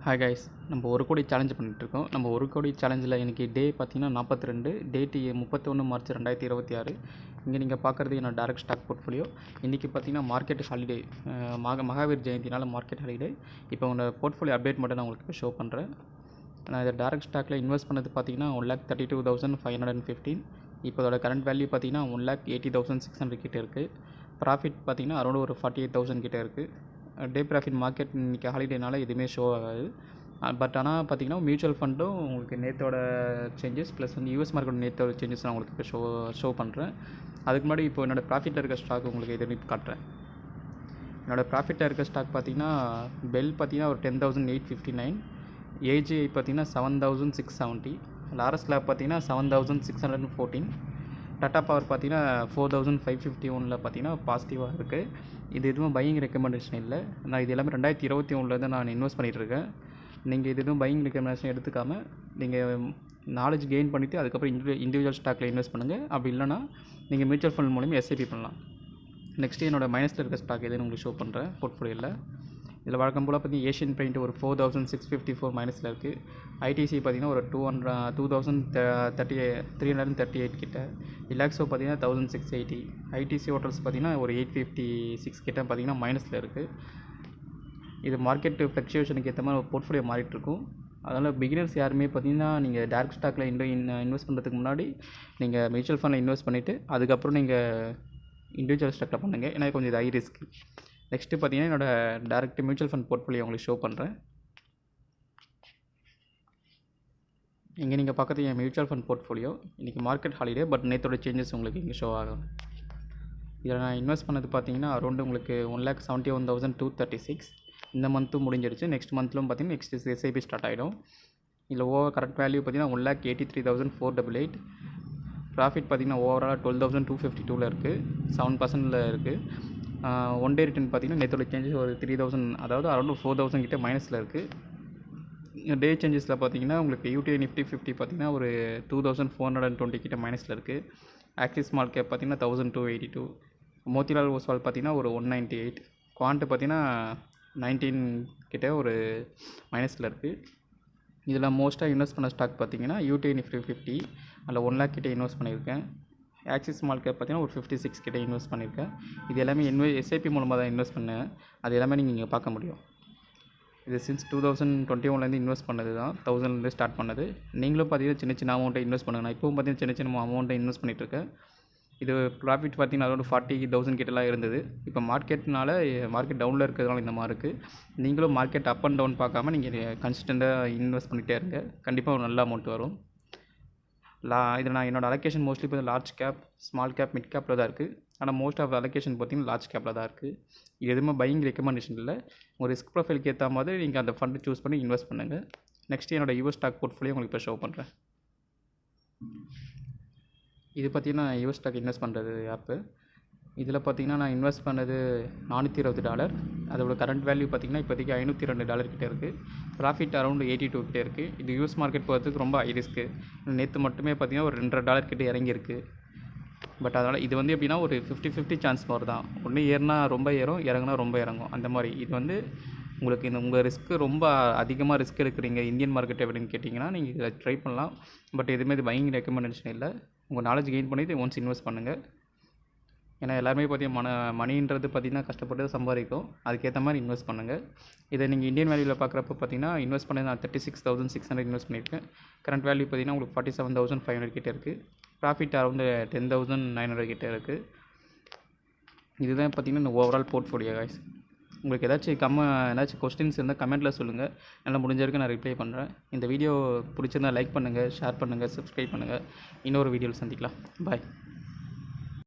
Hi guys, நம்ம 1 கோடி challenge பண்ணிகிட்ருக்கோம். நம்ம 1 கோடி சேலஞ்சில் இன்றைக்கி டே பார்த்திங்கன்னா 42, டேட்டு 31 மார்ச் 2026. இங்கே நீங்கள் பார்க்குறது என்னோட டைரக்ட் ஸ்டாக் போர்ட்ஃபோலியோ. இன்றைக்கி பார்த்திங்கன்னா மார்க்கெட் ஹாலிடே, மகாவீர் ஜெயந்தினால மார்க்கெட் ஹாலிடே. இப்போ உங்களோட போர்ட்ஃபோலியோ அப்டேட் மட்டும் நான் உங்களுக்கு ஷோ பண்ணுறேன். நான் இதை டைரக்ட் ஸ்டாக்கில் இன்வெஸ்ட் பண்ணது பார்த்திங்கன்னா 1,32,515. இப்போ அதோட கரண்ட் வேல்யூ பார்த்திங்கன்னா 1,80,600 கிட்டே இருக்குது. ப்ராஃபிட் பார்த்திங்கன்னா அரௌண்ட் ஒரு 48,000 கிட்டே இருக்குது. டே ப்ராஃபிட் மார்க்கெட் இன்றைக்கி ஹாலிடேனால எதுவுமே ஷோ ஆகாது. பட் ஆனால் பார்த்திங்கன்னா மியூச்சுவல் ஃபண்டும் உங்களுக்கு நேற்றோட சேஞ்சஸ் ப்ளஸ் வந்து யூஎஸ் மார்க்கெட் நேற்றோட சேஞ்சஸ் நான் உங்களுக்கு இப்போ ஷோ பண்ணுறேன். அதுக்கு முன்னாடி இப்போ என்னோடய ப்ராஃபிட்டில் இருக்க ஸ்டாக் உங்களுக்கு எதுவுமே காட்டுறேன். என்னோடய ப்ராஃபிட்டில் இருக்க ஸ்டாக் பார்த்திங்கன்னா பெல் பார்த்திங்கன்னா ஒரு 10,859, ஏஜிஐ பார்த்திங்கன்னா 7,670, லாரஸ் லேப் பார்த்திங்கன்னா 7,614, டாட்டா பவர் பார்த்திங்கன்னா 4,551 பார்த்திங்கன்னா பாசிட்டிவாக இருக்குது. இது எதுவும் பையிங் ரெக்கமெண்டேஷன் இல்லை. நான் இது எல்லாமே 2021 நான் இன்வெஸ்ட் பண்ணிகிட்ருக்கேன். நீங்கள் இது எதுவும் பையிங் ரெக்கமெண்டேஷன் எடுத்துக்காமல் நீங்கள் நாலேஜ் கெயின் பண்ணிவிட்டு அதுக்கப்புறம் இண்டிவிஜுவல் ஸ்டாக்கில் இன்வெஸ்ட் பண்ணுங்கள். அப்படி இல்லைனா நீங்கள் மியூச்சுவல் ஃபண்ட் மூலமாக எஸ்ஐபி பண்ணலாம். நெக்ஸ்ட்டு என்னோடய மைனஸில் இருக்க ஸ்டாக் எதுன்னு உங்களுக்கு ஷோ பண்ணுறேன் போர்ட்ஃபோலியோவில். இதில் வழக்கம் போல் பார்த்திங்கன்னா ஏஷியன் பெயிண்ட் ஒரு 4,654 மைனஸில் இருக்குது. ஐடிசி பார்த்திங்கன்னா ஒரு 2,338 கிட்ட. ரிலாக்ஸோ பார்த்திங்கன்னா 1,680. ஐடிசி ஹோட்டல்ஸ் பார்த்திங்கன்னா ஒரு 856 கிட்ட பார்த்திங்கன்னா மைனஸில் இருக்குது. இது மார்க்கெட் ஃப்ளக்சுவேஷனுக்கு ஏற்ற மாதிரி போர்ட்ஃபோலியோ மாறிட்டுருக்கும். அதனால் பிகினர்ஸ் யாருமே பார்த்திங்கன்னா நீங்கள் டேரக்ட் ஸ்டாக்கில் இன்வெஸ்ட் பண்ணுறதுக்கு முன்னாடி நீங்கள் மியூச்சுவல் ஃபண்டில் இன்வெஸ்ட் பண்ணிவிட்டு அதுக்கப்புறம் நீங்கள் இண்டிவிஜுவல் ஸ்டாக்கில் பண்ணுங்கள். ஏன்னா கொஞ்சம் இது ஹை ரிஸ்க். நெக்ஸ்ட்டு பார்த்திங்கன்னா என்னோடய டேரக்ட் மியூச்சுவல் ஃபண்ட் போர்ட்ஃபோலியோ உங்களுக்கு ஷோ பண்ணுறேன். இங்கே நீங்கள் பார்க்குறது என் மியூச்சுவல் ஃபண்ட் போர்ட்ஃபோலியோ. இன்றைக்கி மார்க்கெட் ஹாலிடே, பட் நேற்றோட சேஞ்சஸ் உங்களுக்கு இங்கே ஷோ ஆகும். இதில் நான் இன்வெஸ்ட் பண்ணது பார்த்திங்கன்னா அரௌண்டு உங்களுக்கு 1,71,236. இந்த மந்த்தும் முடிஞ்சிடுச்சு. நெக்ஸ்ட் மந்த்லும் பார்த்திங்கன்னா நெக்ஸ்ட் எஸ்ஐபி ஸ்டார்ட் ஆகிடும். இதில் கரெக்ட் வேல்யூ பார்த்திங்கன்னா 1,83,488. ப்ராஃபிட் பார்த்திங்கன்னா ஓவராலாக 12,252 இருக்குது, 7% இருக்குது. ஒன் டே ரிட்டர்ன் பார்த்திங்கன்னா நேற்றோட சேஞ்சஸ் ஒரு 3,000, அதாவது அரௌண்ட் 4,000 கிட்டே மைனஸில் இருக்குது. டே சேஞ்சஸில் பார்த்திங்கன்னா உங்களுக்கு யூடிஐ நிஃப்டி 50 பார்த்திங்கன்னா ஒரு 2,420 கிட்ட மைனஸில் இருக்குது. ஆக்சிஸ் ஸ்மால் கேப் பார்த்திங்கன்னா 1,282. மோத்திலால் ஓஸ்வால் பார்த்திங்கன்னா ஒரு 198. குவான்ட்டு பார்த்திங்கன்னா 19 கிட்டே ஒரு மைனஸில் இருக்குது. இதில் மோஸ்ட்டாக இன்வெஸ்ட் பண்ண ஸ்டாக் பார்த்திங்கன்னா யூடிஐ நிஃப்டி 50, அதில் 1 lakh கிட்டே இன்வெஸ்ட் பண்ணியிருக்கேன். ஆக்சிஸ் ஸ்மால் கேப் பார்த்திங்கன்னா ஒரு 56 கிட்டே இன்வெஸ்ட் பண்ணியிருக்கேன். இது எல்லாமே எஸ்ஐபி மூலமாக தான் இன்வெஸ்ட் பண்ணேன். அது எல்லாமே நீங்கள் இங்கே பார்க்க முடியும். இது சின்ஸ் 2021 இன்வெஸ்ட் பண்ணது தான், 1000 ஸ்டார்ட் பண்ணது. நீங்களும் பார்த்திங்கன்னா சின்ன சின்ன அமௌண்ட்டை இன்வெஸ்ட் பண்ணுங்கள். நான் இப்போவும் பார்த்திங்கன்னா சின்ன அமௌண்ட்டை இன்வெஸ்ட் பண்ணிகிட்ருக்கேன். இது ப்ராஃபிட் பார்த்திங்கன்னா அரௌண்ட் 40,000 கிட்டலாம் இருந்தது. இப்போ மார்க்கெட் டவுனில் இருக்கிறதுனால இந்த மாதிரி இருக்குது. நீங்களும் மார்க்கெட் அப் அண்ட் டவுன் பார்க்காம நீங்கள் கன்சிஸ்டண்ட்டாக இன்வெஸ்ட் பண்ணிகிட்டே இருங்க. கண்டிப்பாக ஒரு நல்ல அமௌண்ட் வரும். இதில் நான் என்னோடய அலோகேஷன் மோஸ்ட்லி இப்போ large cap, small cap, mid கேப்பில் தான் இருக்குது. ஆனால் மோஸ்ட் ஆஃப் அலோகேஷன் பார்த்திங்கன்னா லார்ஜ் கேப்பில் தான் இருக்குது. எதுவுமே பையிங் ரெக்கமெண்டேஷன் இல்லை. ஒரு ரிஸ்க் ப்ரொஃபைலுக்கு ஏற்ற மாதிரி நீங்கள் அந்த ஃபண்டு சூஸ் பண்ணி இன்வெஸ்ட் பண்ணுங்கள். நெக்ஸ்ட்டு என்னோடய யூஎஸ் ஸ்டாக் போர்ட்ஃபோலியோ உங்களுக்கு இப்போ ஷோ பண்ணுறேன். இது பார்த்திங்கன்னா யூஎஸ் ஸ்டாக் இன்வெஸ்ட் பண்ணுறது ஆப்பு. இதில் பார்த்திங்கன்னா நான் இன்வெஸ்ட் பண்ணது $420. அதோட கரண்ட் வேல்யூ பார்த்திங்கன்னா இப்போதைக்கு $502 கிட்டே இருக்குது. ப்ராஃபிட் அரௌண்ட் 82 கிட்டே இருக்குது. இது யூஎஸ் மார்க்கெட் போகிறதுக்கு ரொம்ப ஹை ரிஸ்க்கு. நேற்று மட்டுமே பார்த்திங்கன்னா ஒரு $200 கிட்டே இறங்கியிருக்கு. பட் அதனால் இது வந்து எப்படின்னா ஒரு 50-50 சான்ஸ் மாதிரி தான். ஒன்று ஏறினா ரொம்ப ஏறும், இறங்குனா ரொம்ப இறங்கும், அந்த மாதிரி. இது வந்து உங்களுக்கு உங்கள் ரிஸ்க்கு ரொம்ப அதிகமாக ரிஸ்க் எடுக்கிறீங்க இந்தியன் மார்க்கெட் எப்படின்னு கேட்டிங்கன்னா நீங்கள் இதை ட்ரை பண்ணலாம். பட் எதுவுமே இது பையிங் ரெக்கமெண்டேஷன் இல்லை. உங்கள் நாலேஜ் கெயின் பண்ணிவிட்டு ஒன்ஸ் இன்வெஸ்ட் பண்ணுங்கள். ஏன்னா எல்லாருமே பார்த்திங்கன்னா மணின்றது பார்த்திங்கன்னா கஷ்டப்பட்டு சம்பாதிக்கும். அதுக்கேற்ற மாதிரி இன்வெஸ்ட் பண்ணுங்கள். இதை நீங்கள் இந்தியன் வேல்யூவில் பார்க்குறப்ப பார்த்திங்கன்னா இன்வெஸ்ட் பண்ணது நான் 36,600 இன்வெஸ்ட் பண்ணியிருக்கேன். கரண்ட் வேல்யூ பார்த்திங்கன்னா உங்களுக்கு 47,500 கிட்டே இருக்குது. ப்ராஃபிட் அரௌண்ட் 10,900 கிட்டே இருக்குது. இதுதான் பார்த்திங்கன்னா இந்த ஓவரால் போர்ட்ஃபோலியோ கைஸ். உங்களுக்கு ஏதாச்சும் கொஸ்டின்ஸ் இருந்தால் கமெண்ட்டில் சொல்லுங்கள். நல்லா முடிஞ்ச வரைக்கும் நான் ரிப்ளை பண்ணுறேன். இந்த வீடியோ பிடிச்சிருந்தால் லைக் பண்ணுங்கள், ஷேர் பண்ணுங்கள், சப்ஸ்கிரைப் பண்ணுங்கள். இன்னொரு வீடியோவில் சந்திக்கலாம். பாய்.